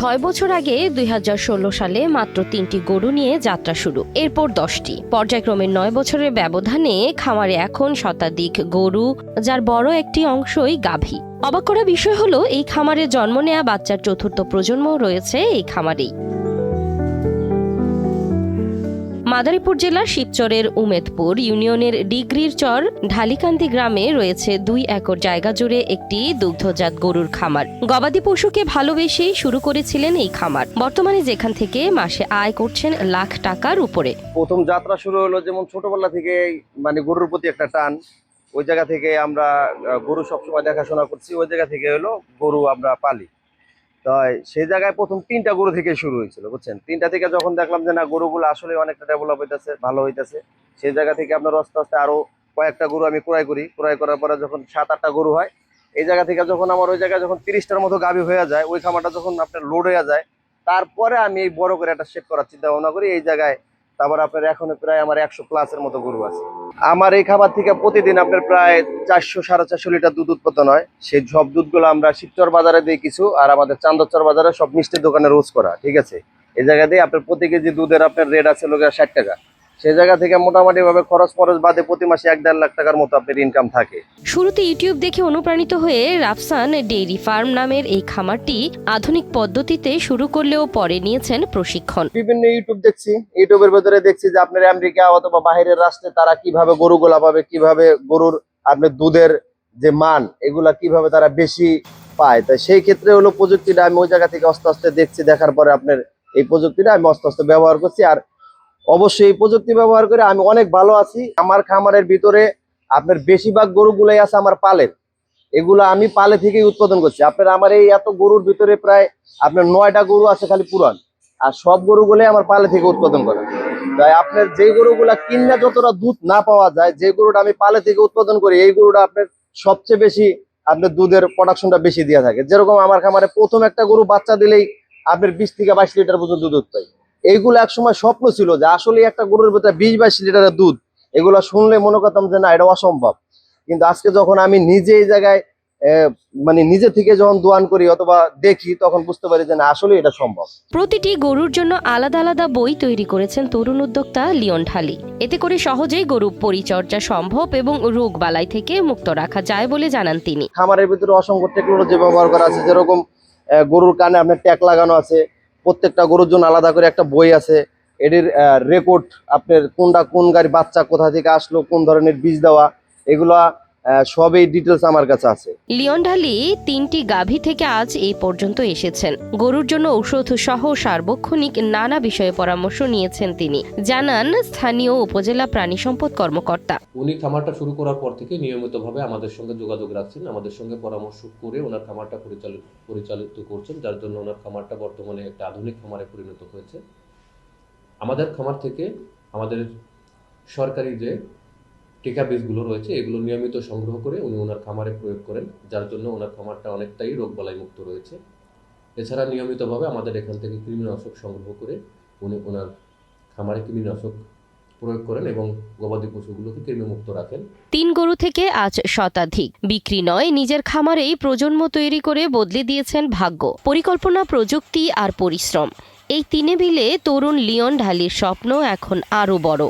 6 বছর আগে 2016 সালে মাত্র 3টি গরু নিয়ে যাত্রা শুরু, এরপর 10টি। পর্যায়ক্রমে 9 বছরের ব্যবধানে খামারে এখন শতাধিক গরু, যার বড় একটি অংশই গাভী। অবাক করা বিষয় হলো, এই খামারে জন্ম নেয়া বাচ্চার চতুর্থ প্রজন্ম রয়েছে এই খামারেই। মাদারীপুর জেলার শিবচরের উমেদপুর ইউনিয়নের ডিগ্রির চর ঢালিকান্দি গ্রামে রয়েছে 2 একর জায়গা জুড়ে একটি দুগ্ধজাত গরুর খামার। গবাদি পশুকে ভালোবেসেই শুরু করেছিলেন এই খামার। বর্তমানে যেখান থেকে মাসে আয় করছেন লাখ টাকার উপরে। প্রথম যাত্রা শুরু হলো যেমন ছোটবেলা থেকে গরুর প্রতি একটা টান, ওই জায়গা থেকে আমরা গরু সবসময় দেখাশোনা করছি, ওই জায়গা থেকে হলো গরু আমরা পালি। তো সেই জায়গায় প্রথম 3টা গরু থেকে শুরু হয়েছিল, বুঝছেন। 3টা থেকে যখন দেখলাম যে না, গরুগুলো আসলে অনেকটা ডেভেলপ হইতেছে, ভালো হইতেছে, সেই জায়গা থেকে আপনার আস্তে আস্তে আরো কয়েকটা গরু আমি ক্রয় করি। ক্রয় করার পরে যখন 7-8টা গরু হয়, এই জায়গা থেকে যখন আমার ওই জায়গায় যখন 30টার মতো গাভী হয়ে যায়, ওই খামারটা যখন আপনার লোড হয়ে যায়, তারপরে আমি এই বড় করে একটা শেড করার চিন্তা ভাবনা করি এই জায়গায়। তারপর আপনার এখন প্রায় আমার 100+ মতো গরু আছে। আমার এই খাবার থেকে প্রতিদিন আপনার প্রায় 400-450 লিটার দুধ উৎপাদন হয়। সেই সব দুধগুলো আমরা শিবচর বাজারে দিই কিছু, আর আমাদের চান্দচর বাজারে সব মিষ্টির দোকানে রোজ করা, ঠিক আছে। এই জায়গা দিয়ে আপনার প্রতি কেজি দুধের আপনার রেট আছে 60 টাকা। সেই জায়গা থেকে মোটামুটি ভাবে খরচ বাদে প্রতি মাসে 1-1.5 লাখ টাকার মতো আপনার ইনকাম থাকে। শুরুতে ইউটিউব দেখে অনুপ্রাণিত হয়ে রাফসান ডেইরি ফার্ম নামের এই খামারটি আধুনিক পদ্ধতিতে শুরু করলেও পরে নিয়েছেন প্রশিক্ষণ। বিভিন্ন ইউটিউব দেখছি, ইউটিউবের ভেতরে দেখছি যে আপনার আমেরিকা অথবা বাইরের রাষ্ট্রে তারা কিভাবে গরুগুলা পাবে, কিভাবে গরুর আপনার দুধের যে মান এগুলা কিভাবে তারা বেশি পায়। তাই সেই ক্ষেত্রে হলো প্রযুক্তিটা আমি ওই জায়গা থেকে আস্তে আস্তে দেখছি, দেখার পরে আপনার এই প্রযুক্তিটা আমি আস্তে আস্তে ব্যবহার করছি। আর অবশ্যই এই প্রযুক্তি ব্যবহার করে আমি অনেক ভালো আছি। আমার খামারের ভিতরে আপনার বেশিরভাগ গরুগুলাই আছে আমার পালের, এগুলো আমি পালে থেকেই উৎপাদন করছি। আপনার আমার এই এত গরুর ভিতরে প্রায় আপনার 9টা গরু আছে খালি পুরান, আর সব গরুগুলোই আমার পালে থেকে উৎপাদন করা। তাই আপনার যে গরুগুলা কিনা যতটা দুধ না পাওয়া যায়, যে গরুটা আমি পালে থেকে উৎপাদন করি, এই গরুটা আপনার সবচেয়ে বেশি আপনার দুধের প্রোডাকশনটা বেশি দিয়ে থাকে। যেরকম আমার খামারে প্রথম একটা গরু বাচ্চা দিলেই আপনার 20 থেকে 22 লিটার পর্যন্ত দুধ পাই। এইগুলো একসময় স্বপ্ন ছিল যে আসলে একটা গরুর ভিতরে 20-22 লিটারের দুধ, এগুলো শুনলে মনে করতাম যে না, এটা অসম্ভব। কিন্তু আজকে যখন আমি নিজে এই জায়গায় নিজে থেকে যখন দোয়ান করি অথবা দেখি, তখন বুঝতে পারি যে না, আসলে এটা সম্ভব। প্রতিটি গরুর জন্য আলাদা আলাদা বই তৈরি করেছেন তরুণ উদ্যোক্তা লিওন ঢালি। এতে করে সহজেই গরু পরিচর্যা সম্ভব এবং রোগ বালাই থেকে মুক্ত রাখা যায় বলে জানান তিনি। খামারের ভিতরে অসংখ্য টেকনোলজি ব্যবহার করা আছে, যেরকম গরুর কানে আপনার ট্যাগ লাগানো আছে, প্রত্যেকটা গরুর জন্য আলাদা করে একটা বই আছে। এটির রেকর্ড, আপনার কোন গাড়ি বাচ্চা কোথা থেকে আসলো, কোন ধরনের বীজ দেওয়া, এগুলা সবই ডিটেলস আমার কাছে আছে। লিওন ঢালি 3টি গাভী থেকে আজ এই পর্যন্ত এসেছেন। গরুর জন্য ঔষধ সহ সার্বক্ষণিক নানা বিষয়ে পরামর্শ নিয়েছেন তিনি, জানান স্থানীয় উপজেলা প্রাণী সম্পদ কর্মকর্তা। উনি খামারটা শুরু করার পর থেকে নিয়মিতভাবে আমাদের সঙ্গে যোগাযোগ রাখছেন, আমাদের সঙ্গে পরামর্শ করে ওনার খামারটা পরিচালিত করছেন, যার জন্য ওনার খামারটা বর্তমানে একটা আধুনিক খামারে পরিণত হয়েছে। আমাদের খামার থেকে আমাদের সরকারি যে টিকা বীজগুলো রয়েছে, এগুলো নিয়মিত সংগ্রহ করে উনি ওনার খামারে প্রয়োগ করেন, যার জন্য ওনার খামারটা অনেকটাই রোগবালাই মুক্ত রয়েছে। এছাড়া নিয়মিতভাবে আমাদের এখান থেকে কৃমিনাশক সংগ্রহ করে উনি ওনার খামারে কৃমিনাশক প্রয়োগ করেন এবং গবাদি পশুগুলোকে কৃমিমুক্ত রাখেন। 3 গরু থেকে আজ শতাধিক। বিক্রি নয়, নিজের খামারেই প্রজন্ম তৈরি করে বদলে দিয়েছেন ভাগ্য। পরিকল্পনা, প্রযুক্তি আর পরিশ্রম, এই 3 মিলে তরুণ লিওন ঢালির স্বপ্ন এখন আরো বড়।